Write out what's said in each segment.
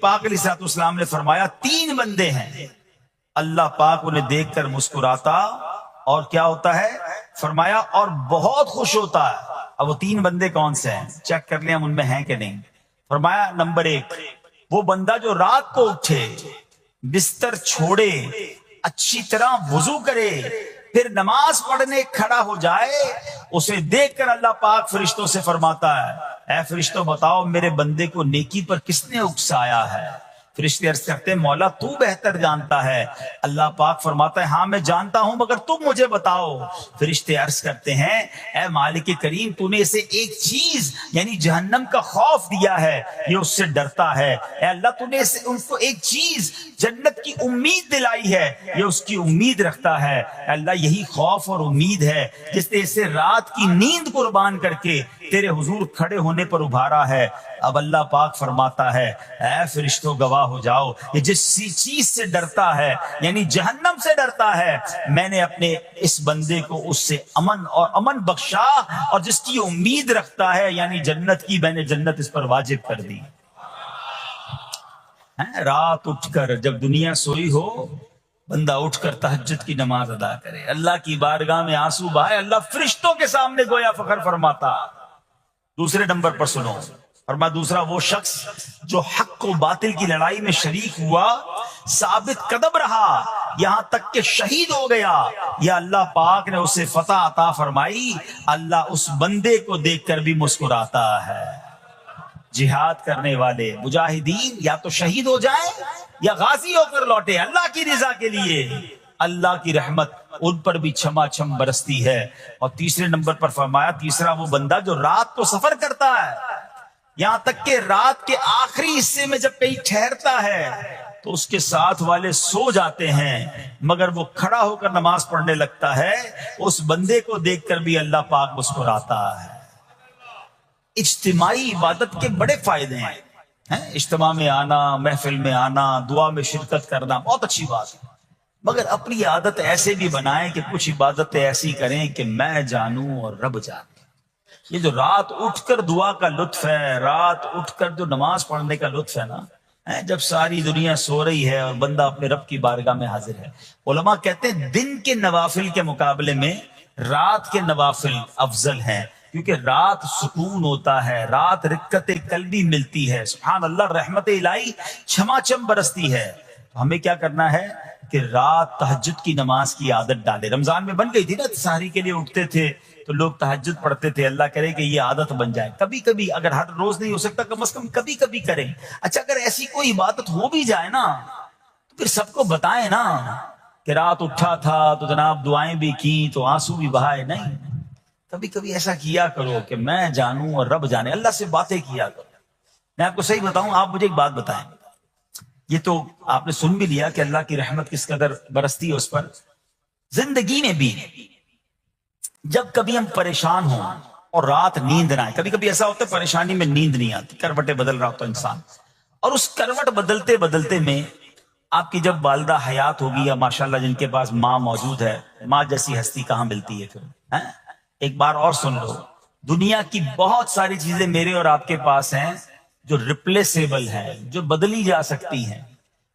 پاک علیہ السلام نے فرمایا 3 بندے ہیں اللہ پاک انہیں دیکھ کر مسکراتا اور کیا ہوتا ہے فرمایا اور بہت خوش ہوتا ہے. اب وہ 3 بندے کون سے ہیں چیک کر لیں ہم ان میں ہیں کہ نہیں. فرمایا نمبر 1 وہ بندہ جو رات کو اٹھے بستر چھوڑے اچھی طرح وضو کرے پھر نماز پڑھنے کھڑا ہو جائے. اسے دیکھ کر اللہ پاک فرشتوں سے فرماتا ہے اے فرشتوں بتاؤ میرے بندے کو نیکی پر کس نے اکسایا ہے. فرشتے عرض کرتے ہیں مولا تو بہتر جانتا ہے. اللہ پاک فرماتا ہے ہاں میں جانتا ہوں مگر تم مجھے بتاؤ. فرشتے عرض کرتے ہیں اے مالک کریم تو نے اسے ایک چیز یعنی جہنم کا خوف دیا ہے یہ اس سے ڈرتا ہے. اے اللہ تو نے ان کو ایک چیز جنت کی امید دلائی ہے یہ اس کی امید رکھتا ہے. اے اللہ یہی خوف اور امید ہے جس نے اسے رات کی نیند قربان کر کے تیرے حضور کھڑے ہونے پر ابھارا ہے. اب اللہ پاک فرماتا ہے اے فرشتوں گواہ ہو جاؤ یہ جس چیز سے ڈرتا ہے یعنی جہنم سے ڈرتا ہے میں نے اپنے اس بندے کو اس سے امن بخشا اور جس کی امید رکھتا ہے یعنی جنت کی میں نے جنت اس پر واجب کر دی. رات اٹھ کر جب دنیا سوئی ہو بندہ اٹھ کر تہجد کی نماز ادا کرے اللہ کی بارگاہ میں آنسو بہائے اللہ فرشتوں کے سامنے گویا فخر فرماتا. دوسرے نمبر پر سنو فرما دوسرا وہ شخص جو حق و باطل کی لڑائی میں شریک ہوا ثابت قدم رہا یہاں تک کہ شہید ہو گیا یا اللہ پاک نے اسے فتح عطا فرمائی اللہ اس بندے کو دیکھ کر بھی مسکراتا ہے. جہاد کرنے والے مجاہدین یا تو شہید ہو جائیں یا غازی ہو کر لوٹے اللہ کی رضا کے لیے اللہ کی رحمت ان پر بھی چھما چھم برستی ہے. اور تیسرے نمبر پر فرمایا تیسرا وہ بندہ جو رات کو سفر کرتا ہے یہاں تک کہ رات کے آخری حصے میں جب کہیں ٹھہرتا ہے تو اس کے ساتھ والے سو جاتے ہیں مگر وہ کھڑا ہو کر نماز پڑھنے لگتا ہے اس بندے کو دیکھ کر بھی اللہ پاک مسکراتا ہے. اجتماعی عبادت کے بڑے فائدے ہیں. اجتماع میں آنا محفل میں آنا دعا میں شرکت کرنا بہت اچھی بات ہے مگر اپنی عادت ایسے بھی بنائیں کہ کچھ عبادتیں ایسی کریں کہ میں جانوں اور رب جانے. یہ جو رات اٹھ کر دعا کا لطف ہے رات اٹھ کر جو نماز پڑھنے کا لطف ہے نا جب ساری دنیا سو رہی ہے اور بندہ اپنے رب کی بارگاہ میں حاضر ہے. علماء کہتے ہیں دن کے نوافل کے مقابلے میں رات کے نوافل افضل ہیں کیونکہ رات سکون ہوتا ہے رات رکت قلبی ملتی ہے سبحان اللہ رحمت الہی چھما چھم برستی ہے. تو ہمیں کیا کرنا ہے کہ رات تہجد کی نماز کی عادت ڈالے. رمضان میں بن گئی تھی نا سحری کے لیے اٹھتے تھے تو لوگ تہجد پڑھتے تھے اللہ کرے کہ یہ عادت بن جائے. کبھی کبھی اگر ہر روز نہیں ہو سکتا کم از کم کبھی کبھی کریں. اچھا اگر ایسی کوئی عبادت ہو بھی جائے نا تو پھر سب کو بتائیں نا کہ رات اٹھا تھا تو جناب دعائیں بھی کی تو آنسو بھی بہائے. نہیں کبھی کبھی ایسا کیا کرو کہ میں جانوں اور رب جانے اللہ سے باتیں کیا کرو. میں آپ کو صحیح بتاؤں آپ مجھے ایک بات بتائیں یہ تو آپ نے سن بھی لیا کہ اللہ کی رحمت کس قدر برستی ہے اس پر. زندگی میں بھی جب کبھی ہم پریشان ہوں اور رات نیند نہ آئے کبھی کبھی ایسا ہوتا ہے پریشانی میں نیند نہیں آتی کروٹیں بدل رہا ہوتا انسان اور اس کروٹ بدلتے بدلتے میں آپ کی جب والدہ حیات ہوگی یا ماشاءاللہ جن کے پاس ماں موجود ہے ماں جیسی ہستی کہاں ملتی ہے پھر. ایک بار اور سن لو دنیا کی بہت ساری چیزیں میرے اور آپ کے پاس ہیں جو ریپلیسیبل ہیں جو بدلی جا سکتی ہیں.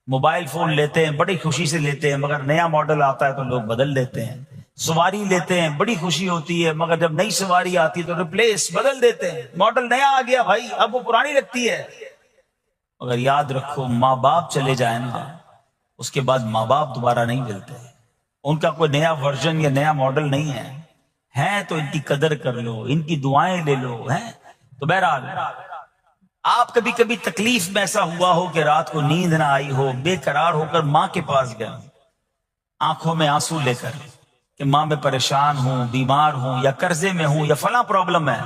موبائل فون لیتے ہیں بڑی خوشی سے لیتے ہیں مگر نیا ماڈل آتا ہے تو لوگ بدل لیتے ہیں. سواری لیتے ہیں بڑی خوشی ہوتی ہے مگر جب نئی سواری آتی ہے تو ریپلیس بدل دیتے ہیں. ماڈل نیا آ گیا بھائی اب وہ پرانی لگتی ہے. مگر یاد رکھو ماں باپ چلے جائیں نا اس کے بعد ماں باپ دوبارہ نہیں ملتے. ان کا کوئی نیا ورژن یا نیا ماڈل نہیں ہے. ہیں تو ان کی قدر کر لو ان کی دعائیں لے لو. ہیں تو بہرحال آپ کبھی کبھی تکلیف میں ایسا ہوا ہو کہ رات کو نیند نہ آئی ہو بے قرار ہو کر ماں کے پاس گیا آنکھوں میں آنسو لے کر کہ ماں میں پریشان ہوں بیمار ہوں یا قرضے میں ہوں یا فلاں پرابلم ہے.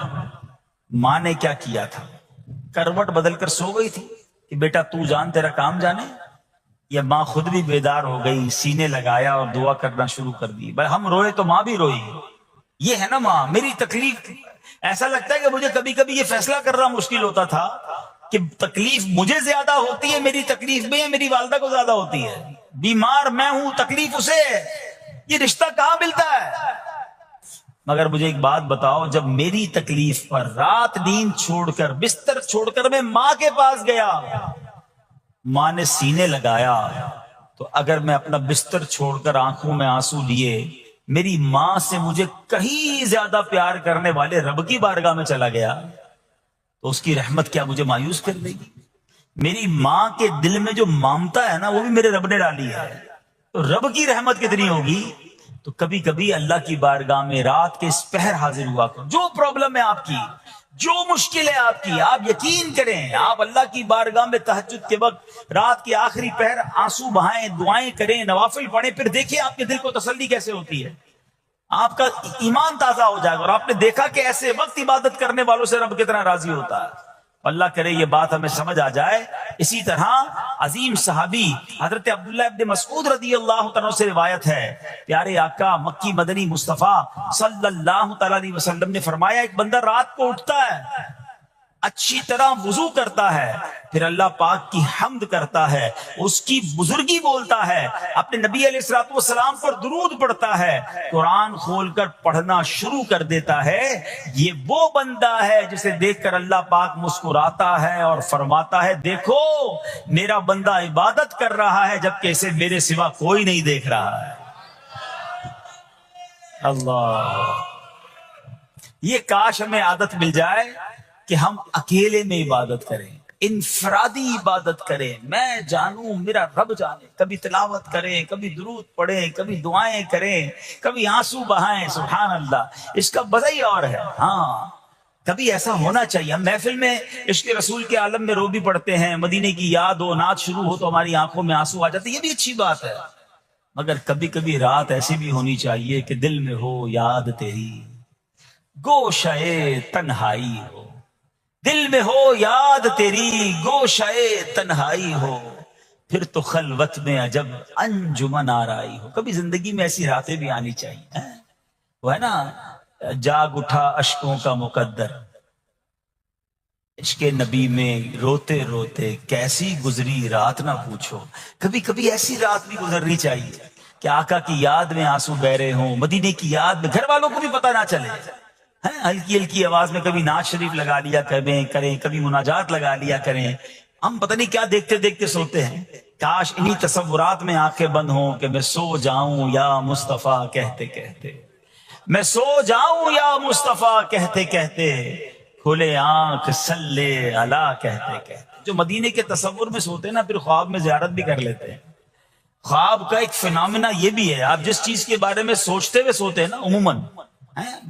ماں نے کیا کیا تھا کروٹ بدل کر سو گئی تھی کہ بیٹا تو جان تیرا کام جانے یا ماں خود بھی بیدار ہو گئی سینے لگایا اور دعا کرنا شروع کر دی. بھائی ہم روئے تو ماں بھی روئی. یہ ہے نا ماں میری تکلیف. ایسا لگتا ہے کہ مجھے کبھی کبھی یہ فیصلہ کرنا مشکل ہوتا تھا کہ تکلیف مجھے زیادہ ہوتی ہے میری تکلیف میں یا میری والدہ کو زیادہ ہوتی ہے. بیمار میں ہوں تکلیف اسے یہ رشتہ کہاں ملتا ہے. مگر مجھے ایک بات بتاؤ جب میری تکلیف پر رات نیند چھوڑ کر بستر چھوڑ کر میں ماں کے پاس گیا ماں نے سینے لگایا تو اگر میں اپنا بستر چھوڑ کر آنکھوں میں آنسو لیے میری ماں سے مجھے کہیں زیادہ پیار کرنے والے رب کی بارگاہ میں چلا گیا تو اس کی رحمت کیا مجھے مایوس کر دے گی؟ میری ماں کے دل میں جو ممتا ہے نا وہ بھی میرے رب نے ڈالی ہے، تو رب کی رحمت کتنی ہوگی؟ تو کبھی کبھی اللہ کی بارگاہ میں رات کے اس پہر حاضر ہوا کرو، جو پرابلم ہے آپ کی، جو مشکل ہے آپ کی، آپ یقین کریں، آپ اللہ کی بارگاہ میں تہجد کے وقت رات کے آخری پہر آنسو بہائیں، دعائیں کریں، نوافل پڑھیں، پھر دیکھیں آپ کے دل کو تسلی کیسے ہوتی ہے، آپ کا ایمان تازہ ہو جائے گا، اور آپ نے دیکھا کہ ایسے وقت عبادت کرنے والوں سے رب کتنا راضی ہوتا ہے۔ اللہ کرے یہ بات ہمیں سمجھ آ جائے۔ اسی طرح عظیم صحابی حضرت عبداللہ ابن مسعود رضی اللہ عنہ سے روایت ہے، پیارے آقا مکی مدنی مصطفیٰ صلی اللہ تعالی علیہ وسلم نے فرمایا، ایک بندہ رات کو اٹھتا ہے، اچھی طرح وضو کرتا ہے، پھر اللہ پاک کی حمد کرتا ہے، اس کی بزرگی بولتا ہے، اپنے نبی علیہ الصلوۃ والسلام پر درود پڑھتا ہے، قرآن کھول کر پڑھنا شروع کر دیتا ہے، یہ وہ بندہ ہے جسے دیکھ کر اللہ پاک مسکراتا ہے اور فرماتا ہے، دیکھو میرا بندہ عبادت کر رہا ہے جبکہ اسے میرے سوا کوئی نہیں دیکھ رہا ہے۔ اللہ، یہ کاش ہمیں عادت مل جائے کہ ہم اکیلے میں عبادت کریں، انفرادی عبادت کریں، میں جانوں میرا رب جانے، کبھی تلاوت کریں، کبھی درود پڑھیں، کبھی دعائیں کریں، کبھی آنسو بہائیں، سبحان اللہ، اس کا مزہ ہی اور ہے۔ ہاں کبھی ایسا ہونا چاہیے، ہم محفل میں عشق رسول کے عالم میں رو بھی پڑھتے ہیں، مدینے کی یاد ہو، نعت شروع ہو تو ہماری آنکھوں میں آنسو آ جاتے، یہ بھی اچھی بات ہے، مگر کبھی کبھی رات ایسی بھی ہونی چاہیے کہ دل میں ہو یاد تیری، گوشے تنہائی ہو، دل میں ہو یاد تیری، گوشے تنہائی ہو، پھر تو خلوت میں عجب انجمن آرائی ہو۔ کبھی زندگی میں ایسی راتیں بھی آنی چاہیے، وہ ہے نا، جاگ اٹھا اشکوں کا مقدر، عشق نبی میں روتے روتے کیسی گزری رات نہ پوچھو۔ کبھی کبھی ایسی رات بھی گزرنی چاہیے کہ آقا کی یاد میں آنسو بہ رہے ہوں، مدینے کی یاد میں، گھر والوں کو بھی پتہ نہ چلے، ہلکی ہلکی آواز میں کبھی نعت شریف لگا لیا کریں، کبھی مناجات لگا لیا کریں، ہم پتہ نہیں کیا دیکھتے دیکھتے سوتے ہیں۔ کاش انہی تصورات میں آنکھیں بند ہوں کہ میں سو جاؤں یا مصطفیٰ کہتے کہتے، میں سو جاؤں یا مصطفیٰ کہتے کہتے، کھلے آنکھ صلی علی کہتے کہتے۔ جو مدینے کے تصور میں سوتے ہیں نا، پھر خواب میں زیارت بھی کر لیتے ہیں۔ خواب کا ایک فینامنا یہ بھی ہے، آپ جس چیز کے بارے میں سوچتے ہوئے سوتے ہیں نا، عموماً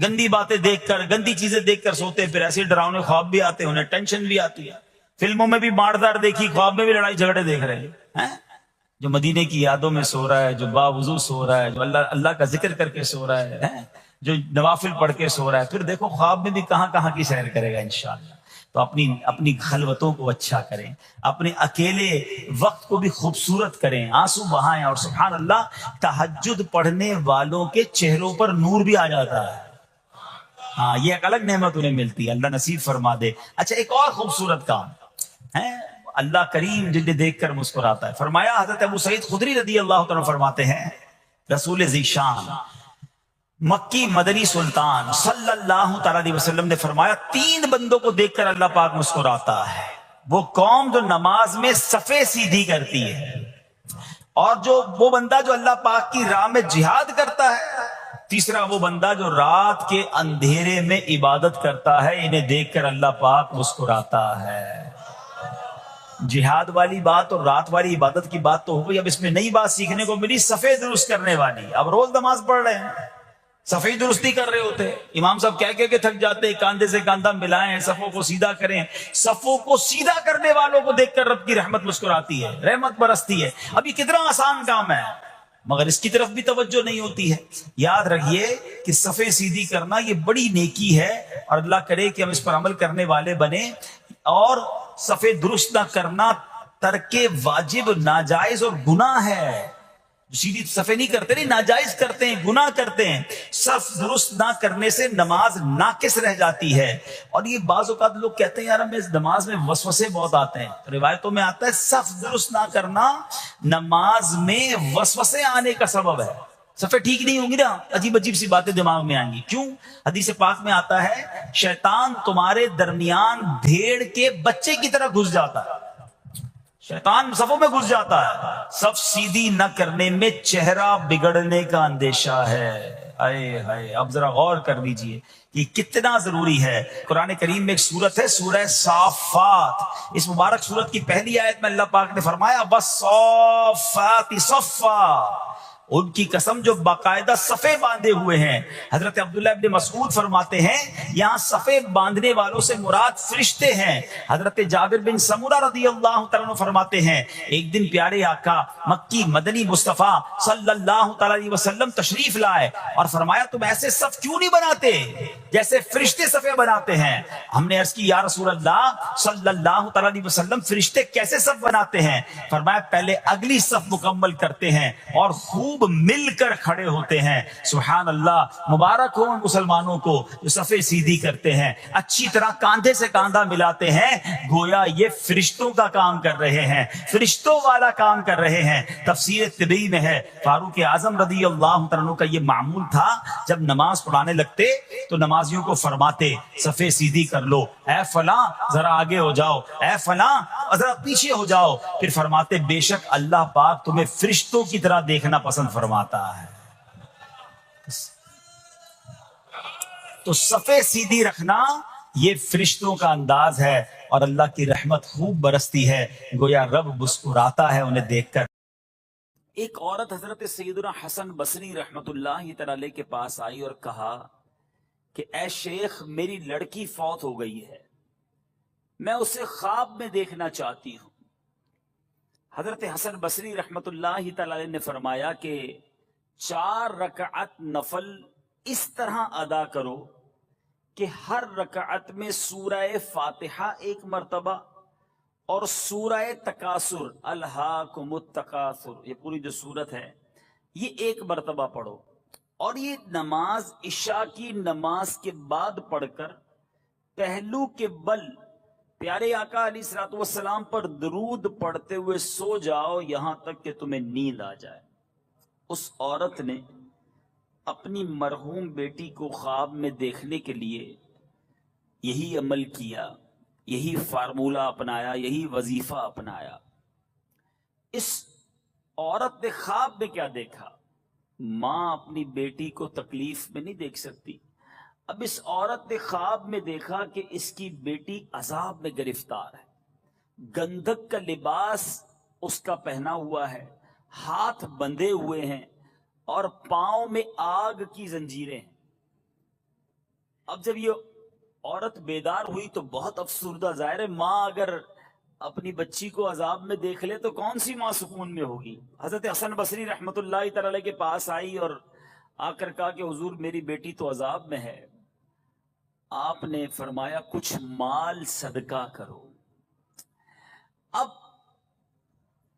گندی باتیں دیکھ کر، گندی چیزیں دیکھ کر سوتے ہیں، پھر ایسے ڈراؤنے خواب بھی آتے ہیں، انہیں ٹینشن بھی آتی ہے، فلموں میں بھی ماردار دیکھی، خواب میں بھی لڑائی جھگڑے دیکھ رہے ہیں۔ جو مدینے کی یادوں میں سو رہا ہے، جو باوضو سو رہا ہے، جو اللہ کا ذکر کر کے سو رہا ہے، جو نوافل پڑھ کے سو رہا ہے، پھر دیکھو خواب میں بھی کہاں کہاں کی سیر کرے گا انشاءاللہ۔ تو اپنی خلوتوں کو اچھا کریں، اپنے اکیلے وقت کو بھی خوبصورت کریں، آنسو بہائیں، اور سبحان اللہ تہجد پڑھنے والوں کے چہروں پر نور بھی آ جاتا ہے۔ ہاں یہ ایک الگ نعمت انہیں ملتی ہے، اللہ نصیب فرما دے۔ اچھا ایک اور خوبصورت کام ہے، اللہ کریم جنہیں دیکھ کر مسکراتا ہے۔ فرمایا حضرت ابو سعید خدری رضی اللہ عنہ فرماتے ہیں، رسول ذیشان مکی مدنی سلطان صلی اللہ تعالی علیہ وسلم نے فرمایا، 3 بندوں کو دیکھ کر اللہ پاک مسکراتا ہے۔ وہ قوم جو نماز میں صفیں سیدھی کرتی ہے، اور وہ بندہ جو اللہ پاک کی راہ میں جہاد کرتا ہے، تیسرا وہ بندہ جو رات کے اندھیرے میں عبادت کرتا ہے، انہیں دیکھ کر اللہ پاک مسکراتا ہے۔ جہاد والی بات اور رات والی عبادت کی بات تو ہو گئی، اب اس میں نئی بات سیکھنے کو ملی، صفیں درست کرنے والی۔ اب روز نماز پڑھ رہے ہیں، صفیں درستی کر رہے ہوتے، امام صاحب کہہ کے تھک جاتے، کاندھے سے کاندھا ملائیں، صفوں کو سیدھا کریں۔ صفوں کو سیدھا کرنے والوں کو دیکھ کر رب کی رحمت مسکراتی ہے، رحمت برستی ہے۔ اب یہ کتنا آسان کام ہے، مگر اس کی طرف بھی توجہ نہیں ہوتی ہے۔ یاد رکھیے کہ صفیں سیدھی کرنا یہ بڑی نیکی ہے، اور اللہ کرے کہ ہم اس پر عمل کرنے والے بنیں۔ اور صفیں درست نہ کرنا ترک واجب، ناجائز اور گناہ ہے۔ سیدھی صفیں نہیں کرتے، نہیں ناجائز کرتے ہیں، گناہ کرتے ہیں۔ صف درست نہ کرنے سے نماز ناقص رہ جاتی ہے۔ اور یہ بعض اوقات لوگ کہتے ہیں یار ہمیں اس نماز میں وسوسے بہت آتے ہیں، روایتوں میں آتا ہے صف درست نہ کرنا نماز میں وسوسے آنے کا سبب ہے۔ صفیں ٹھیک نہیں ہوں گی نا، عجیب عجیب سی باتیں دماغ میں آئیں گی۔ کیوں؟ حدیث پاک میں آتا ہے شیطان تمہارے درمیان بھیڑ کے بچے کی طرح گھس جاتا ہے۔ شیطان صفوں میں گھس جاتا ہے. صف سیدھی نہ کرنے میں چہرہ بگڑنے کا اندیشہ ہے. اے ہائے، اب ذرا غور کر لیجئے یہ کتنا ضروری ہے. قرآن کریم میں ایک سورت ہے سورہ صافات. اس مبارک سورت کی پہلی آیت میں اللہ پاک نے فرمایا وَالصَّافَّاتِ صَفًّا، ان کی قسم جو باقاعدہ صفے باندھے ہوئے ہیں. حضرت عبداللہ ابن مسعود فرماتے ہیں یہاں صفے باندھنے والوں سے مراد فرشتے ہیں. حضرت جابر بن سمورہ رضی اللہ تعالیٰ عنہ فرماتے ہیں ایک دن پیارے آقا مکی مدنی مصطفیٰ صلی اللہ تعالیٰ علیہ وسلم تشریف لائے اور فرمایا تم ایسے صف کیوں نہیں بناتے جیسے فرشتے صفے بناتے ہیں. ہم نے عرض کی یا رسول اللہ صلی اللہ تعالیٰ علیہ وسلم فرشتے کیسے صف بناتے ہیں؟ فرمایا پہلے اگلی صف مکمل کرتے ہیں اور خوب مل کر کھڑے ہوتے ہیں. سبحان اللہ، مبارک ہو مسلمانوں کو جو صفے سیدھی کرتے ہیں، اچھی طرح کاندھے سے کاندھا ملاتے ہیں، گویا یہ فرشتوں کا کام کر رہے ہیں، فرشتوں والا کام کر رہے ہیں. تفسیر طبی میں ہے فاروق اعظم رضی اللہ عنہ کا یہ معمول تھا جب نماز پڑھانے لگتے تو نمازیوں کو فرماتے صفے سیدھی کر لو، اے فلاں ذرا آگے ہو جاؤ، اے فلاں ذرا پیچھے ہو جاؤ. پھر فرماتے بے شک اللہ پاک تمہیں فرشتوں کی طرح دیکھنا پسند فرماتا ہے. تو صفے سیدھی رکھنا یہ فرشتوں کا انداز ہے اور اللہ کی رحمت خوب برستی ہے، گویا رب مسکراتا ہے انہیں دیکھ کر. ایک عورت حضرت سیدنا حسن بصری رحمت اللہ تعالی کے پاس آئی اور کہا کہ اے شیخ میری لڑکی فوت ہو گئی ہے، میں اسے خواب میں دیکھنا چاہتی ہوں. حضرت حسن بصری رحمت اللہ تعالی نے فرمایا کہ 4 رکعت نفل اس طرح ادا کرو کہ ہر رکعت میں سورہ فاتحہ ایک مرتبہ اور سورہ تکاثر الہاکم التکاثر، یہ پوری جو سورت ہے یہ ایک مرتبہ پڑھو. اور یہ نماز عشاء کی نماز کے بعد پڑھ کر پہلو کے بل پیارے آقا علیہ الصلوۃ والسلام پر درود پڑھتے ہوئے سو جاؤ یہاں تک کہ تمہیں نیند آ جائے. اس عورت نے اپنی مرحوم بیٹی کو خواب میں دیکھنے کے لیے یہی عمل کیا، یہی فارمولہ اپنایا، یہی وظیفہ اپنایا. اس عورت نے خواب میں کیا دیکھا؟ ماں اپنی بیٹی کو تکلیف میں نہیں دیکھ سکتی. اب اس عورت نے خواب میں دیکھا کہ اس کی بیٹی عذاب میں گرفتار ہے، گندھک کا لباس اس کا پہنا ہوا ہے، ہاتھ بندھے ہوئے ہیں اور پاؤں میں آگ کی زنجیریں ہیں. اب جب یہ عورت بیدار ہوئی تو بہت افسردہ، ظاہر ہے ماں اگر اپنی بچی کو عذاب میں دیکھ لے تو کون سی ماں سکون میں ہوگی. حضرت حسن بصری رحمت اللہ تعالی کے پاس آئی اور آ کر کہا کہ حضور میری بیٹی تو عذاب میں ہے. آپ نے فرمایا کچھ مال صدقہ کرو. اب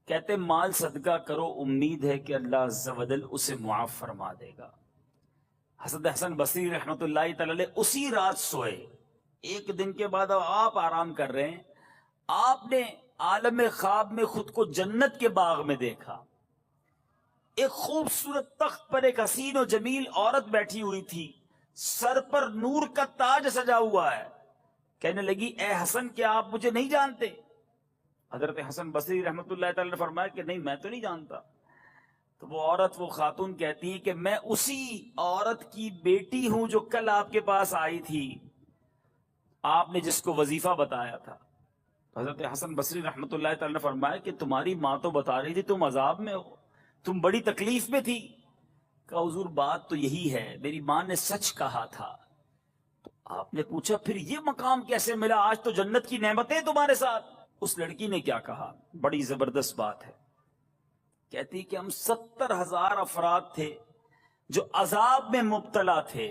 کہتے مال صدقہ کرو، امید ہے کہ اللہ عز و جل اسے معاف فرما دے گا. حضرت حسن بصری رحمت اللہ تعالی اسی رات سوئے. ایک دن کے بعد آپ آرام کر رہے ہیں، آپ نے عالم خواب میں خود کو جنت کے باغ میں دیکھا. ایک خوبصورت تخت پر ایک حسین و جمیل عورت بیٹھی ہوئی تھی، سر پر نور کا تاج سجا ہوا ہے. کہنے لگی اے حسن کیا آپ مجھے نہیں جانتے؟ حضرت حسن بصری رحمت اللہ تعالی نے فرمایا کہ نہیں میں تو نہیں جانتا. تو وہ عورت، وہ خاتون کہتی ہے کہ میں اسی عورت کی بیٹی ہوں جو کل آپ کے پاس آئی تھی، آپ نے جس کو وظیفہ بتایا تھا. حضرت حسن بصری رحمت اللہ تعالی نے فرمایا کہ تمہاری ماں تو بتا رہی تھی تم عذاب میں ہو، تم بڑی تکلیف میں تھی. کہا حضور بات تو یہی ہے، میری ماں نے سچ کہا تھا. تو آپ نے پوچھا پھر یہ مقام کیسے ملا؟ آج تو جنت کی نعمتیں تمہارے ساتھ. اس لڑکی نے کیا کہا؟ بڑی زبردست بات ہے. کہتی کہ ہم 70,000 افراد تھے جو عذاب میں مبتلا تھے،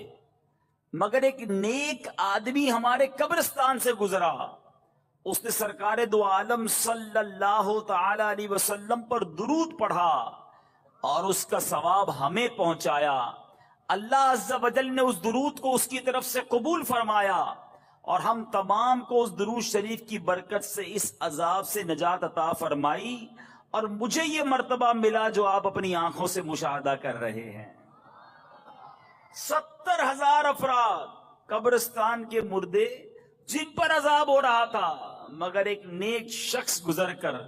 مگر ایک نیک آدمی ہمارے قبرستان سے گزرا، اس نے سرکار دو عالم صلی اللہ تعالی علیہ وسلم پر درود پڑھا اور اس کا ثواب ہمیں پہنچایا. اللہ عز و جل نے اس درود کو اس کی طرف سے قبول فرمایا اور ہم تمام کو اس درود شریف کی برکت سے اس عذاب سے نجات عطا فرمائی، اور مجھے یہ مرتبہ ملا جو آپ اپنی آنکھوں سے مشاہدہ کر رہے ہیں. 70,000 افراد قبرستان کے مردے جن پر عذاب ہو رہا تھا، مگر ایک نیک شخص گزر کر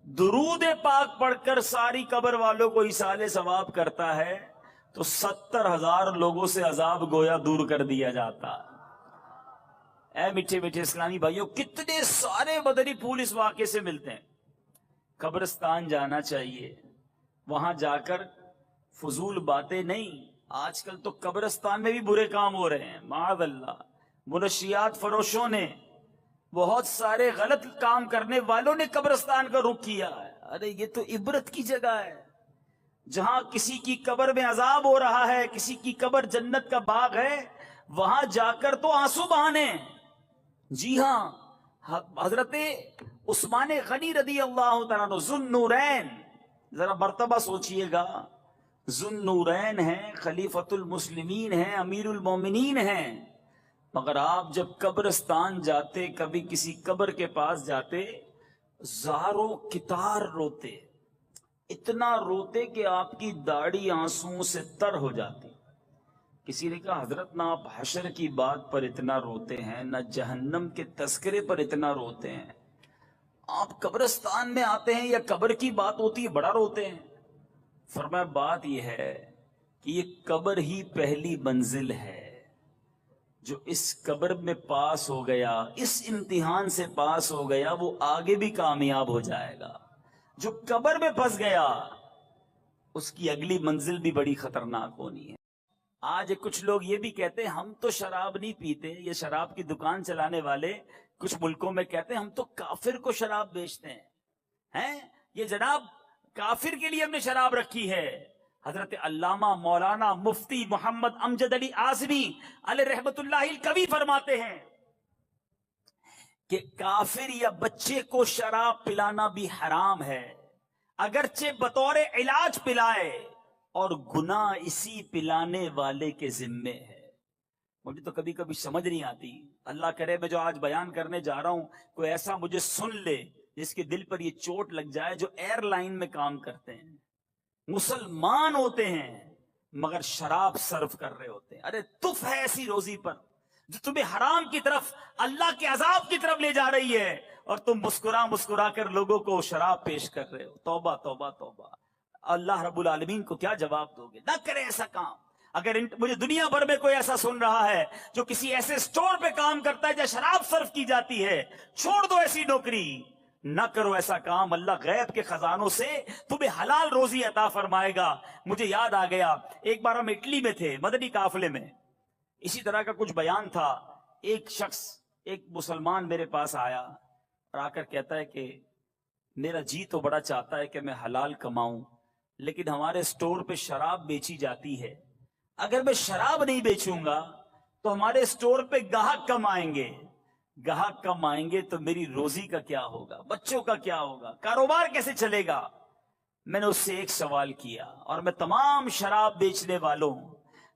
درود پاک پڑھ کر ساری قبر والوں کو ایصال ثواب کرتا ہے تو 70,000 لوگوں سے عذاب گویا دور کر دیا جاتا. اے میٹھے میٹھے اسلامی بھائیوں، کتنے سارے مدنی پھول اس واقعے سے ملتے ہیں. قبرستان جانا چاہیے، وہاں جا کر فضول باتیں نہیں. آج کل تو قبرستان میں بھی برے کام ہو رہے ہیں، معاذ اللہ. منشیات فروشوں نے، بہت سارے غلط کام کرنے والوں نے قبرستان کا رخ کیا ہے. ارے یہ تو عبرت کی جگہ ہے. جہاں کسی کی قبر میں عذاب ہو رہا ہے، کسی کی قبر جنت کا باغ ہے، وہاں جا کر تو آنسو بہانے. جی ہاں، حضرت عثمان غنی رضی اللہ تعالیٰ عنہ ذو النورین، ذرا مرتبہ سوچئے گا، ذو النورین ہیں، خلیفۃ المسلمین ہیں، امیر المومنین ہیں. مگر آپ جب قبرستان جاتے، کبھی کسی قبر کے پاس جاتے، زاروں کتار روتے، اتنا روتے کہ آپ کی داڑھی آنسوؤں سے تر ہو جاتی. کسی نے کہا حضرت نہ آپ حشر کی بات پر اتنا روتے ہیں، نہ جہنم کے تذکرے پر اتنا روتے ہیں، آپ قبرستان میں آتے ہیں یا قبر کی بات ہوتی ہے بڑا روتے ہیں. فرمایا بات یہ ہے کہ یہ قبر ہی پہلی منزل ہے. جو اس قبر میں پاس ہو گیا، اس امتحان سے پاس ہو گیا، وہ آگے بھی کامیاب ہو جائے گا. جو قبر میں پھنس گیا، اس کی اگلی منزل بھی بڑی خطرناک ہونی ہے. آج کچھ لوگ یہ بھی کہتے ہیں ہم تو شراب نہیں پیتے. یہ شراب کی دکان چلانے والے کچھ ملکوں میں کہتے ہیں ہم تو کافر کو شراب بیچتے ہیں. یہ جناب کافر کے لیے ہم نے شراب رکھی ہے. حضرت علامہ مولانا مفتی محمد امجد علی اعظمی علیہ رحمت اللہ الکوی فرماتے ہیں کہ کافر یا بچے کو شراب پلانا بھی حرام ہے، اگرچہ بطور علاج پلائے، اور گناہ اسی پلانے والے کے ذمے ہے. مجھے تو کبھی کبھی سمجھ نہیں آتی، اللہ کرے میں جو آج بیان کرنے جا رہا ہوں کوئی ایسا مجھے سن لے جس کے دل پر یہ چوٹ لگ جائے، جو ایئر لائن میں کام کرتے ہیں، مسلمان ہوتے ہیں مگر شراب صرف کر رہے ہوتے ہیں. ارے تف ہے ایسی روزی پر جو تمہیں حرام کی طرف، اللہ کے عذاب کی طرف لے جا رہی ہے، اور تم مسکرا مسکرا کر لوگوں کو شراب پیش کر رہے ہو. توبہ توبہ توبہ. اللہ رب العالمین کو کیا جواب دو گے؟ نہ کرے ایسا کام. اگر مجھے دنیا بھر میں کوئی ایسا سن رہا ہے جو کسی ایسے سٹور پہ کام کرتا ہے جہاں شراب صرف کی جاتی ہے، چھوڑ دو ایسی نوکری، نہ کرو ایسا کام. اللہ غیب کے خزانوں سے تمہیں حلال روزی عطا فرمائے گا. مجھے یاد آ گیا، ایک بار ہم اٹلی میں تھے مدنی قافلے میں، اسی طرح کا کچھ بیان تھا. ایک شخص، ایک مسلمان میرے پاس آیا اور آ کر کہتا ہے کہ میرا جی تو بڑا چاہتا ہے کہ میں حلال کماؤں، لیکن ہمارے سٹور پہ شراب بیچی جاتی ہے. اگر میں شراب نہیں بیچوں گا تو ہمارے سٹور پہ گاہک کم آئیں گے، گاہک کم آئیں گے تو میری روزی کا کیا ہوگا، بچوں کا کیا ہوگا، کاروبار کیسے چلے گا. میں نے اس سے ایک سوال کیا، اور میں تمام شراب بیچنے والوں،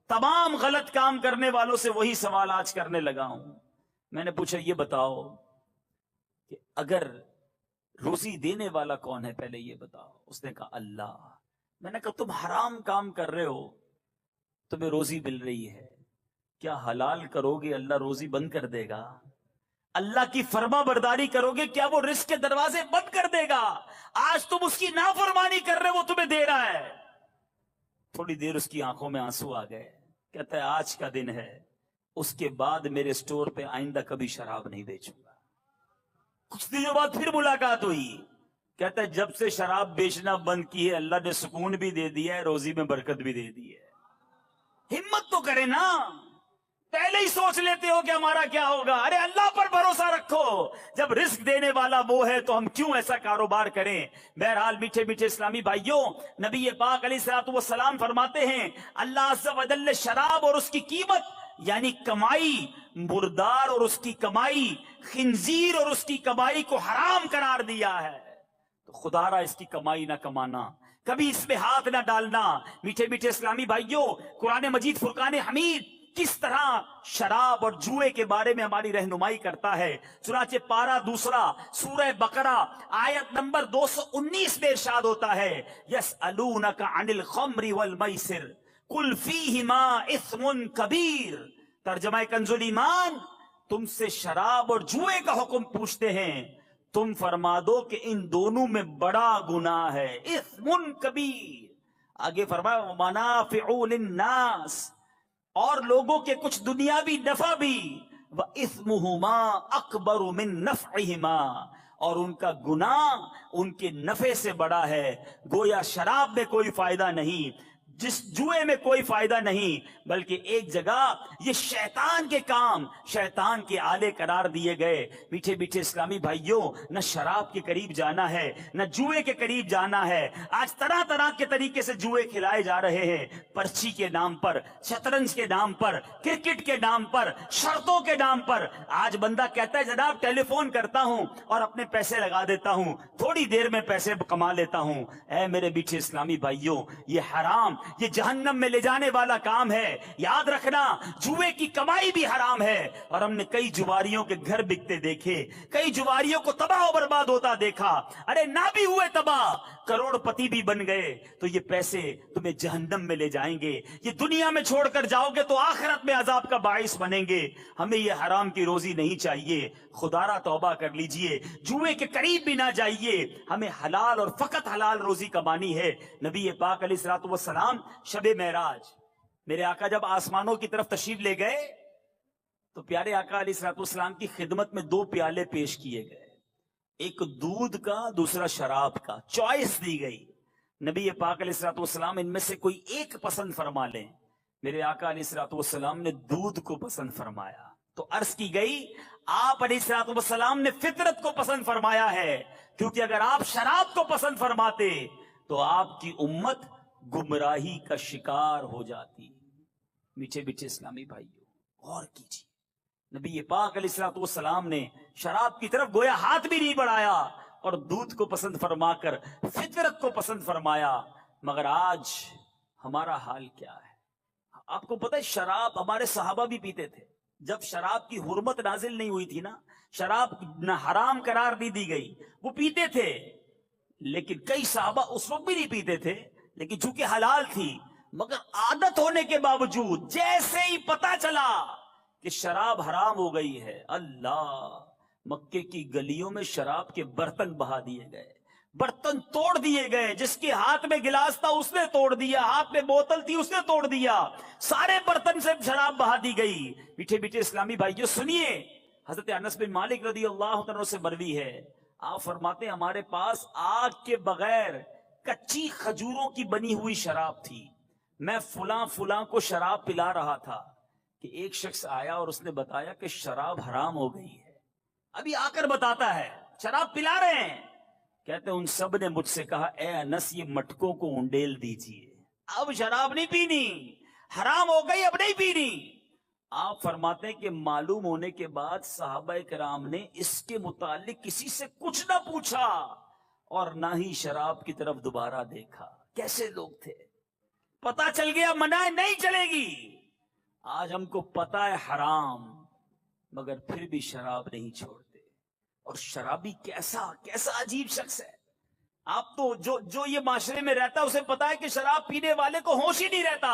تمام غلط کام کرنے والوں سے وہی سوال آج کرنے لگا ہوں. میں نے پوچھا یہ بتاؤ کہ اگر روزی دینے والا کون ہے، پہلے یہ بتاؤ. اس نے کہا اللہ. میں نے کہا تم حرام کام کر رہے ہو، تمہیں روزی مل رہی ہے، کیا حلال کرو گے اللہ روزی بند کر دے گا؟ اللہ کی فرما برداری کرو گے کیا وہ رزق کے دروازے بند کر دے گا؟ آج تم اس کی نافرمانی کر رہے ہو، وہ تمہیں دے رہا ہے. تھوڑی دیر اس کی آنکھوں میں آنسو آ گئے. کہتا ہے آج کا دن ہے، اس کے بعد میرے سٹور پہ آئندہ کبھی شراب نہیں بیچوں گا. کچھ دنوں بعد پھر ملاقات ہوئی. کہتا ہے جب سے شراب بیچنا بند کی ہے اللہ نے سکون بھی دے دیا ہے، روزی میں برکت بھی دے دی ہے. ہمت تو کرے نا، پہلے ہی سوچ لیتے ہو کہ ہمارا کیا ہوگا. ارے اللہ پر بھروسہ رکھو، جب رزق دینے والا وہ ہے تو ہم کیوں ایسا کاروبار کریں. بہرحال میٹھے میٹھے اسلامی بھائیوں، نبی پاک علیہ الصلوۃ والسلام فرماتے ہیں اللہ عز و جل شراب اور اس کی قیمت یعنی کمائی، مردار اور اس کی کمائی، خنزیر اور اس کی کمائی کو حرام قرار دیا ہے. تو خدا را اس کی کمائی نہ کمانا، کبھی اس میں ہاتھ نہ ڈالنا. میٹھے میٹھے اسلامی بھائیوں، قرآن مجید فرقان حمید کس طرح شراب اور جوئے کے بارے میں ہماری رہنمائی کرتا ہے. چنانچہ پارہ دوسرا سورہ بقرہ آیت نمبر 219 میں ارشاد ہوتا ہے یسألونک عن الخمر والمیسر قل فیہما اثم کبیر. ترجمہ کنز ایمان، تم سے شراب اور جوئے کا حکم پوچھتے ہیں، تم فرما دو کہ ان دونوں میں بڑا گناہ ہے، اثم کبیر. آگے فرمایا منافع للناس، اور لوگوں کے کچھ دنیاوی نفع بھی، وَإِثْمُهُمَا أَكْبَرُ مِن نَفْعِهِمَا، اور ان کا گناہ ان کے نفع سے بڑا ہے. گویا شراب میں کوئی فائدہ نہیں، جس جوئے میں کوئی فائدہ نہیں، بلکہ ایک جگہ یہ شیطان کے کام، شیطان کے آلے قرار دیے گئے. میٹھے میٹھے اسلامی بھائیوں، نہ شراب کے قریب جانا ہے، نہ جوئے کے قریب جانا ہے. آج طرح طرح کے طریقے سے جوئے کھلائے جا رہے ہیں، پرچی کے نام پر، شطرنج کے نام پر، کرکٹ کے نام پر، شرطوں کے نام پر. آج بندہ کہتا ہے جناب ٹیلی فون کرتا ہوں اور اپنے پیسے لگا دیتا ہوں، تھوڑی دیر میں پیسے کما لیتا ہوں. اے میرے میٹھے اسلامی بھائیوں، یہ حرام، یہ جہنم میں لے جانے والا کام ہے. یاد رکھنا، جوئے کی کمائی بھی حرام ہے. اور ہم نے کئی جواریوں کے گھر بکتے دیکھے، کئی جواریوں کو تباہ و برباد ہوتا دیکھا. ارے نہ بھی ہوئے تباہ، کروڑ پتی بھی بن گئے، تو یہ پیسے تمہیں جہنم میں لے جائیں گے. یہ دنیا میں چھوڑ کر جاؤ گے تو آخرت میں عذاب کا باعث بنیں گے. ہمیں یہ حرام کی روزی نہیں چاہیے. خدا را توبہ کر لیجئے، جوئے کے قریب بھی نہ جائیے. ہمیں حلال اور فقط حلال روزی کمانی ہے. نبی پاک علیہ الصلوۃ والسلام شب معراج، میرے آقا جب آسمانوں کی طرف تشریف لے گئے تو پیارے آقا علیہ الصلوۃ والسلام کی خدمت میں 2 پیالے پیش کیے گئے، ایک دودھ کا، دوسرا شراب کا. چوائس دی گئی، نبی پاک علیہ الصلوۃ والسلام ان میں سے کوئی ایک پسند فرما لیں. میرے آقا علیہ الصلوۃ والسلام نے دودھ کو پسند فرمایا. تو عرض کی گئی آپ علیہ الصلوۃ والسلام نے فطرت کو پسند فرمایا ہے، کیونکہ اگر آپ شراب کو پسند فرماتے تو آپ کی امت گمراہی کا شکار ہو جاتی. میٹھے میٹھے اسلامی بھائیوں، غور کیجیے، نبی پاک علیہ الصلوۃ والسلام نے شراب کی طرف گویا ہاتھ بھی نہیں بڑھایا اور دودھ کو پسند فرما کر فطرت کو پسند فرمایا. مگر آج ہمارا حال کیا ہے؟ آپ کو پتہ ہے شراب ہمارے صحابہ بھی پیتے تھے. جب شراب کی حرمت نازل نہیں ہوئی تھی نا، شراب نہ حرام قرار دی گئی، وہ پیتے تھے. لیکن کئی صحابہ اس وقت بھی نہیں پیتے تھے، لیکن چونکہ حلال تھی، مگر عادت ہونے کے باوجود جیسے ہی پتا چلا کہ شراب حرام ہو گئی ہے، اللہ، مکے کی گلیوں میں شراب کے برتن بہا دیے گئے، برتن توڑ دیے گئے. جس کے ہاتھ میں گلاس تھا اس نے توڑ دیا، ہاتھ میں بوتل تھی اس نے توڑ دیا، سارے برتن سے شراب بہا دی گئی. میٹھے میٹھے اسلامی بھائیو سنیے، حضرت انس بن مالک رضی اللہ عنہ سے مروی ہے، آپ فرماتے ہیں ہمارے پاس آگ کے بغیر کچی کھجوروں کی بنی ہوئی شراب تھی. میں فلاں کو شراب پلا رہا تھا کہ ایک شخص آیا اور اس نے بتایا کہ شراب حرام ہو گئی ہے. ابھی آ کر بتاتا ہے شراب پلا رہے ہیں. کہتے ہیں ان سب نے مجھ سے کہا اے انس یہ مٹکوں کو انڈیل دیجئے، اب شراب نہیں پینی، حرام ہو گئی، اب نہیں پینی. آپ فرماتے ہیں کہ معلوم ہونے کے بعد صحابہ کرام نے اس کے متعلق کسی سے کچھ نہ پوچھا اور نہ ہی شراب کی طرف دوبارہ دیکھا. کیسے لوگ تھے؟ پتا چل گیا منع نہیں چلے گی. آج ہم کو پتا ہے حرام، مگر پھر بھی شراب نہیں چھوڑتے. اور شرابی کیسا عجیب شخص ہے. آپ تو جو یہ معاشرے میں رہتا ہے اسے پتا ہے کہ شراب پینے والے کو ہوش ہی نہیں رہتا.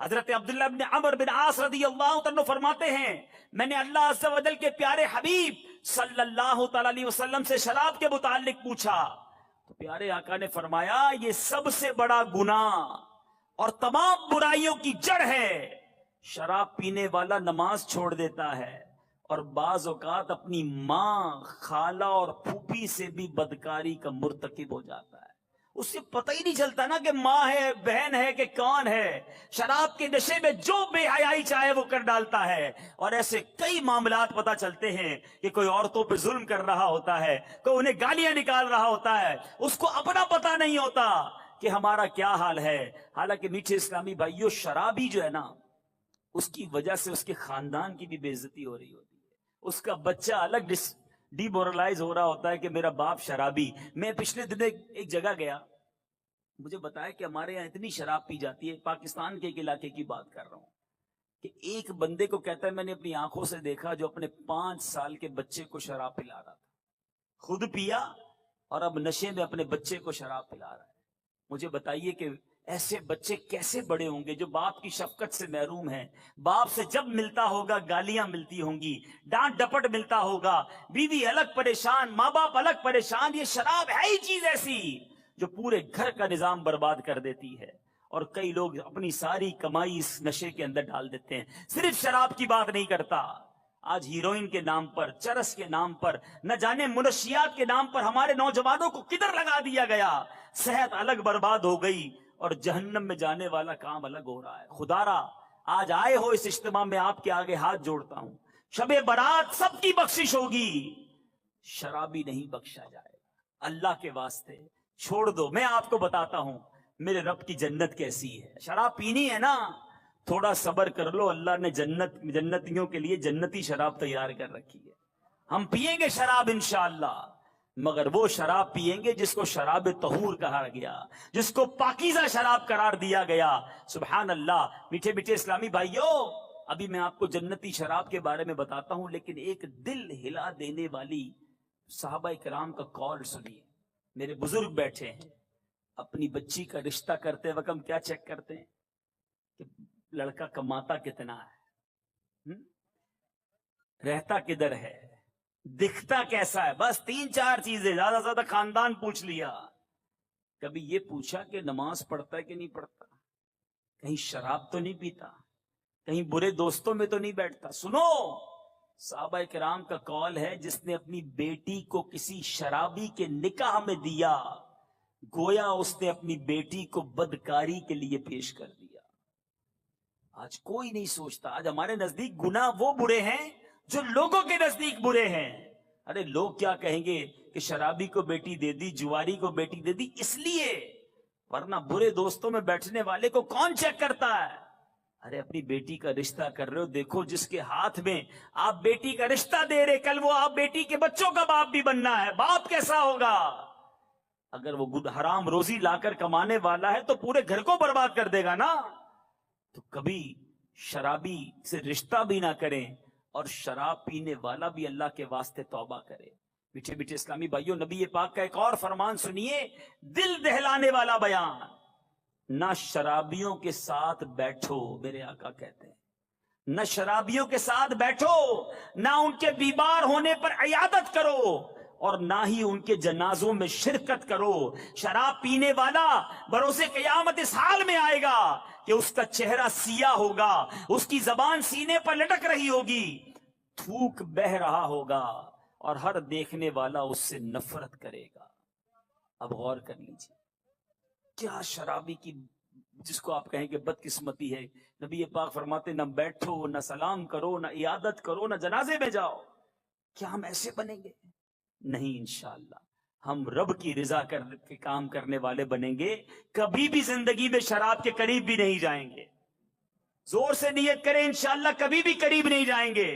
حضرت عبداللہ بن عمر بن عاص رضی اللہ عنہ فرماتے ہیں میں نے اللہ عز و جل کے پیارے حبیب صلی اللہ تعالی علیہ وسلم سے شراب کے متعلق پوچھا تو پیارے آقا نے فرمایا یہ سب سے بڑا گناہ اور تمام برائیوں کی جڑ ہے. شراب پینے والا نماز چھوڑ دیتا ہے اور بعض اوقات اپنی ماں، خالہ اور پھوپھی سے بھی بدکاری کا مرتکب ہو جاتا ہے. اسے پتہ ہی نہیں چلتا نا کہ ماں ہے، بہن ہے کہ کون ہے. شراب کے نشے میں جو بے حیائی چاہے وہ کر ڈالتا ہے. اور ایسے کئی معاملات پتہ چلتے ہیں کہ کوئی عورتوں پہ ظلم کر رہا ہوتا ہے، کوئی انہیں گالیاں نکال رہا ہوتا ہے، اس کو اپنا پتہ نہیں ہوتا کہ ہمارا کیا حال ہے. حالانکہ میٹھے اسلامی بھائیوں، شرابی جو ہے نا، اس کی وجہ سے اس کے خاندان کی بھی بے عزتی ہو رہی ہوتی ہے. اس کا بچہ الگ ڈی مورلائز ہو رہا ہوتا ہے کہ میرا باپ شرابی. میں پچھلے دن ایک جگہ گیا، مجھے بتایا کہ ہمارے یہاں اتنی شراب پی جاتی ہے، پاکستان کے ایک علاقے کی بات کر رہا ہوں، کہ ایک بندے کو کہتا ہے میں نے اپنی آنکھوں سے دیکھا جو اپنے 5 سال کے بچے کو شراب پلا رہا تھا، خود پیا اور اب نشے میں اپنے بچے کو شراب پلا رہا ہے. مجھے بتائیے کہ ایسے بچے کیسے بڑے ہوں گے جو باپ کی شفقت سے محروم ہیں؟ باپ سے جب ملتا ہوگا گالیاں ملتی ہوں گی، ڈانٹ ڈپٹ ملتا ہوگا، بیوی الگ پریشان، ماں باپ الگ پریشان۔ یہ شراب ہے ہی چیز ایسی جو پورے گھر کا نظام برباد کر دیتی ہے، اور کئی لوگ اپنی ساری کمائی اس نشے کے اندر ڈال دیتے ہیں۔ صرف شراب کی بات نہیں کرتا، آج ہیروئن کے نام پر، چرس کے نام پر، نہ جانے منشیات کے نام پر ہمارے نوجوانوں کو کدھر لگا دیا گیا۔ صحت الگ برباد ہو گئی اور جہنم میں جانے والا کام الگ ہو رہا ہے۔ خدارا آج آئے ہو اس اجتماع میں، آپ کے آگے ہاتھ جوڑتا ہوں، شب برات سب کی بخشش ہوگی، شرابی نہیں بخشا جائے گا۔ اللہ کے واسطے چھوڑ دو۔ میں آپ کو بتاتا ہوں میرے رب کی جنت کیسی ہے۔ شراب پینی ہے نا، تھوڑا صبر کر لو، اللہ نے جنتیوں کے لیے جنتی شراب تیار کر رکھی ہے۔ ہم پیئیں گے شراب انشاءاللہ، مگر وہ شراب پیئیں گے جس کو شراب طہور کہا گیا، جس کو پاکیزہ شراب قرار دیا گیا۔ سبحان اللہ۔ میٹھے میٹھے اسلامی بھائیوں، ابھی میں آپ کو جنتی شراب کے بارے میں بتاتا ہوں، لیکن ایک دل ہلا دینے والی صحابہ کرام کا قول سنیے۔ میرے بزرگ بیٹھے ہیں، اپنی بچی کا رشتہ کرتے وقت ہم کیا چیک کرتے ہیں کہ لڑکا کماتا کتنا ہے، رہتا کدھر ہے، دکھتا کیسا ہے، بس 3-4 چیزیں، زیادہ سے زیادہ خاندان پوچھ لیا۔ کبھی یہ پوچھا کہ نماز پڑھتا ہے کہ نہیں پڑھتا، کہیں شراب تو نہیں پیتا، کہیں برے دوستوں میں تو نہیں بیٹھتا۔ سنو، صحابہ کرام کا قول ہے، جس نے اپنی بیٹی کو کسی شرابی کے نکاح میں دیا، گویا اس نے اپنی بیٹی کو بدکاری کے لیے پیش کر دیا۔ آج کوئی نہیں سوچتا، آج ہمارے نزدیک گناہ وہ برے ہیں جو لوگوں کے نزدیک برے ہیں۔ ارے لوگ کیا کہیں گے کہ شرابی کو بیٹی دے دی، جواری کو بیٹی دے دی، اس لیے، ورنہ برے دوستوں میں بیٹھنے والے کو کون چیک کرتا ہے؟ ارے اپنی بیٹی کا رشتہ کر رہے ہو، دیکھو جس کے ہاتھ میں آپ بیٹی کا رشتہ دے رہے، کل وہ آپ بیٹی کے بچوں کا باپ بھی بننا ہے، باپ کیسا ہوگا؟ اگر وہ حرام روزی لا کر کمانے والا ہے تو پورے گھر کو برباد کر دے گا نا۔ تو کبھی شرابی سے رشتہ بھی نہ کریں، اور شراب پینے والا بھی اللہ کے واسطے توبہ کرے۔ میٹھے میٹھے اسلامی بھائیوں، نبی پاک کا ایک اور فرمان سنیے، دل دہلانے والا بیان۔ نہ شرابیوں کے ساتھ بیٹھو، میرے آقا کہتے ہیں، نہ شرابیوں کے ساتھ بیٹھو، نہ ان کے بیمار ہونے پر عیادت کرو، اور نہ ہی ان کے جنازوں میں شرکت کرو۔ شراب پینے والا بروز قیامت اس حال میں آئے گا کہ اس کا چہرہ سیاہ ہوگا، اس کی زبان سینے پر لٹک رہی ہوگی، تھوک بہ رہا ہوگا، اور ہر دیکھنے والا اس سے نفرت کرے گا۔ اب غور کر لیجیے، کیا شرابی کی، جس کو آپ کہیں کہ بدقسمتی ہے، نبی پاک فرماتے نہ بیٹھو، نہ سلام کرو، نہ عیادت کرو، نہ جنازے میں جاؤ۔ کیا ہم ایسے بنیں گے؟ نہیں، انشاءاللہ ہم رب کی رضا کے کام کرنے والے بنیں گے، کبھی بھی زندگی میں شراب کے قریب بھی نہیں جائیں گے۔ زور سے نیت کریں، انشاءاللہ کبھی بھی قریب نہیں جائیں گے۔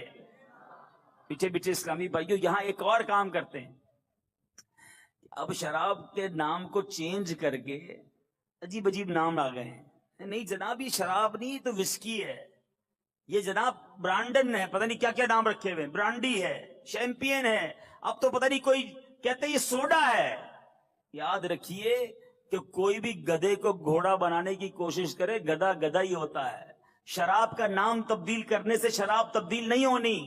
پیچھے پیچھے اسلامی بھائیوں، یہاں ایک اور کام کرتے ہیں، اب شراب کے نام کو چینج کر کے عجیب عجیب نام آ گئے ہیں۔ نہیں جناب، یہ شراب نہیں، تو وسکی ہے، یہ جناب برانڈن ہے، پتہ نہیں کیا کیا نام رکھے ہوئے، برانڈی ہے، شیمپین ہے، اب تو پتہ نہیں کوئی کہتے یہ سوڈا ہے۔ یاد رکھیے کہ کوئی بھی گدھے کو گھوڑا بنانے کی کوشش کرے، گدھا گدھا ہی ہوتا ہے۔ شراب کا نام تبدیل کرنے سے شراب تبدیل نہیں ہونی۔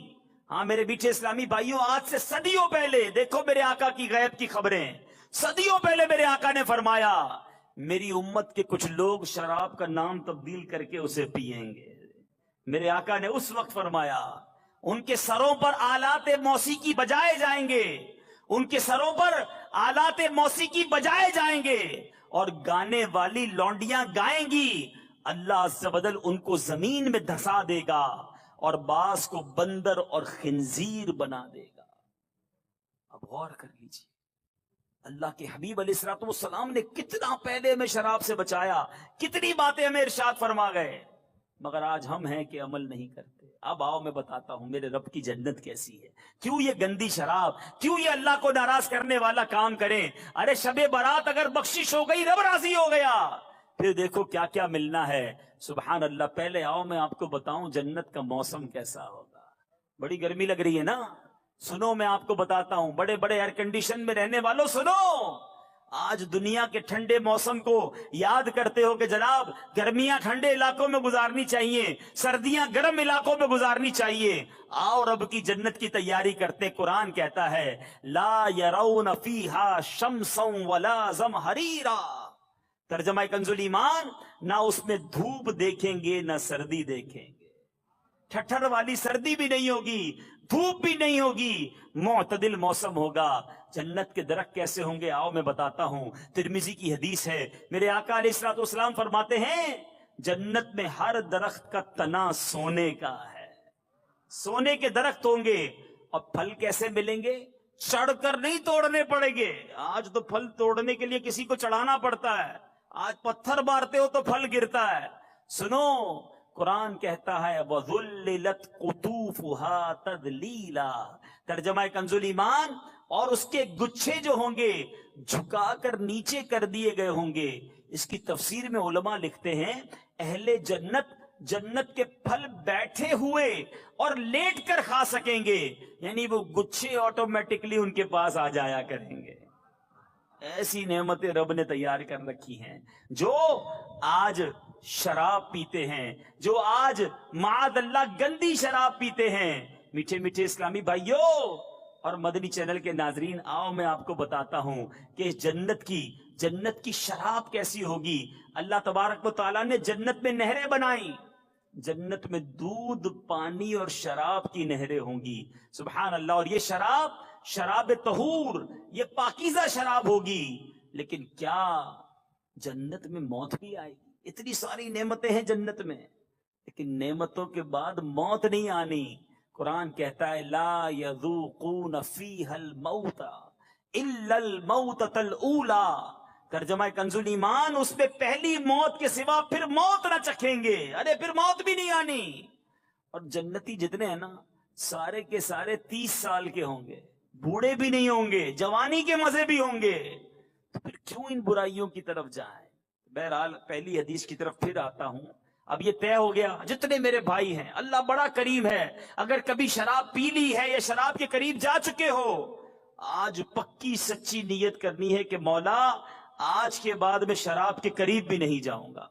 ہاں میرے بیٹھے اسلامی بھائیوں، آج سے صدیوں پہلے دیکھو میرے آقا کی غیب کی خبریں، صدیوں پہلے میرے آقا نے فرمایا میری امت کے کچھ لوگ شراب کا نام تبدیل کر کے اسے پیئیں گے۔ میرے آقا نے اس وقت فرمایا ان کے سروں پر آلات موسیقی بجائے جائیں گے، ان کے سروں پر آلات موسیقی بجائے جائیں گے، اور گانے والی لونڈیاں گائیں گی، اللہ عز و جل ان کو زمین میں دھسا دے گا، اور بعض کو بندر اور خنزیر بنا دے گا۔ اب غور کر لیجیے، اللہ کے حبیب علیہ الصلوۃ والسلام نے کتنا پہلے ہمیں شراب سے بچایا، کتنی باتیں ہمیں ارشاد فرما گئے، مگر آج ہم ہیں کہ عمل نہیں کرتے۔ اب آؤ میں بتاتا ہوں میرے رب کی جنت کیسی ہے، کیوں یہ گندی شراب، کیوں یہ اللہ کو ناراض کرنے والا کام کریں۔ ارے شب برات اگر بخشش ہو گئی، رب راضی ہو گیا، پھر دیکھو کیا کیا ملنا ہے۔ سبحان اللہ۔ پہلے آؤ میں آپ کو بتاؤں جنت کا موسم کیسا ہوگا۔ بڑی گرمی لگ رہی ہے نا، سنو میں آپ کو بتاتا ہوں، بڑے بڑے ایئر کنڈیشن میں رہنے والوں سنو، آج دنیا کے ٹھنڈے موسم کو یاد کرتے ہو کہ جناب گرمیاں ٹھنڈے علاقوں میں گزارنی چاہیے، سردیاں گرم علاقوں میں گزارنی چاہیے۔ آؤ رب کی جنت کی تیاری کرتے۔ قرآن کہتا ہے لا یرون فیہا شمسا ولا زمہریرا، ترجمہ کنز ایمان، نہ اس میں دھوپ دیکھیں گے نہ سردی دیکھیں گے، ٹھٹھر والی سردی بھی نہیں ہوگی، دھوپ بھی نہیں ہوگی، معتدل موسم ہوگا۔ جنت کے درخت کیسے ہوں گے آؤ میں بتاتا ہوں۔ ترمذی کی حدیث ہے، میرے آقا علیہ الصلوۃ والسلام فرماتے ہیں جنت میں ہر درخت کا تنا سونے کا ہے، سونے کے درخت ہوں گے۔ اور پھل کیسے ملیں گے؟ چڑھ کر نہیں توڑنے پڑیں گے۔ آج تو پھل توڑنے کے لیے کسی کو چڑھانا پڑتا ہے، آج پتھر مارتے ہو تو پھل گرتا ہے۔ سنو، قرآن کہتا ہے وَذُلِّلَتْ قُطُوفُهَا تَذْلِيلًا، ترجمہ کنز ایمان، اور اس کے گچھے جو ہوں گے جھکا کر نیچے کر دیے گئے ہوں گے۔ اس کی تفسیر میں علماء لکھتے ہیں اہل جنت جنت کے پھل بیٹھے ہوئے اور لیٹ کر کھا سکیں گے، یعنی وہ گچھے آٹومیٹکلی ان کے پاس آ جایا کریں گے۔ ایسی نعمتیں رب نے تیار کر رکھی ہیں۔ جو آج شراب پیتے ہیں، جو آج معاذ اللہ گندی شراب پیتے ہیں، میٹھے میٹھے اسلامی بھائیوں اور مدنی چینل کے ناظرین، آؤ میں آپ کو بتاتا ہوں کہ جنت کی شراب کیسی ہوگی۔ اللہ تبارک و تعالیٰ نے جنت میں نہریں بنائیں، جنت میں دودھ، پانی اور شراب کی نہریں ہوں گی۔ سبحان اللہ۔ اور یہ شراب طہور، یہ پاکیزہ شراب ہوگی۔ لیکن کیا جنت میں موت بھی آئے گی؟ اتنی ساری نعمتیں ہیں جنت میں، لیکن نعمتوں کے بعد موت نہیں آنی۔ قرآن کہتا ہے لا یذوقون فیہا الموت الا الموتۃ الاولی، ترجمہ کنز ایمان، اس میں پہلی موت کے سوا پھر موت نہ چکھیں گے، ارے پھر موت بھی نہیں آنی۔ اور جنتی جتنے ہیں نا سارے کے سارے 30 سال کے ہوں گے، بوڑھے بھی نہیں ہوں گے، جوانی کے مزے بھی ہوں گے، تو پھر کیوں ان برائیوں کی طرف جائیں؟ بہرحال پہلی حدیث کی طرف پھر آتا ہوں۔ اب یہ طے ہو گیا جتنے میرے بھائی ہیں، اللہ بڑا کریم ہے، اگر کبھی شراب پی لی ہے یا شراب کے قریب جا چکے ہو، آج پکی سچی نیت کرنی ہے کہ مولا آج کے بعد میں شراب کے قریب بھی نہیں جاؤں گا۔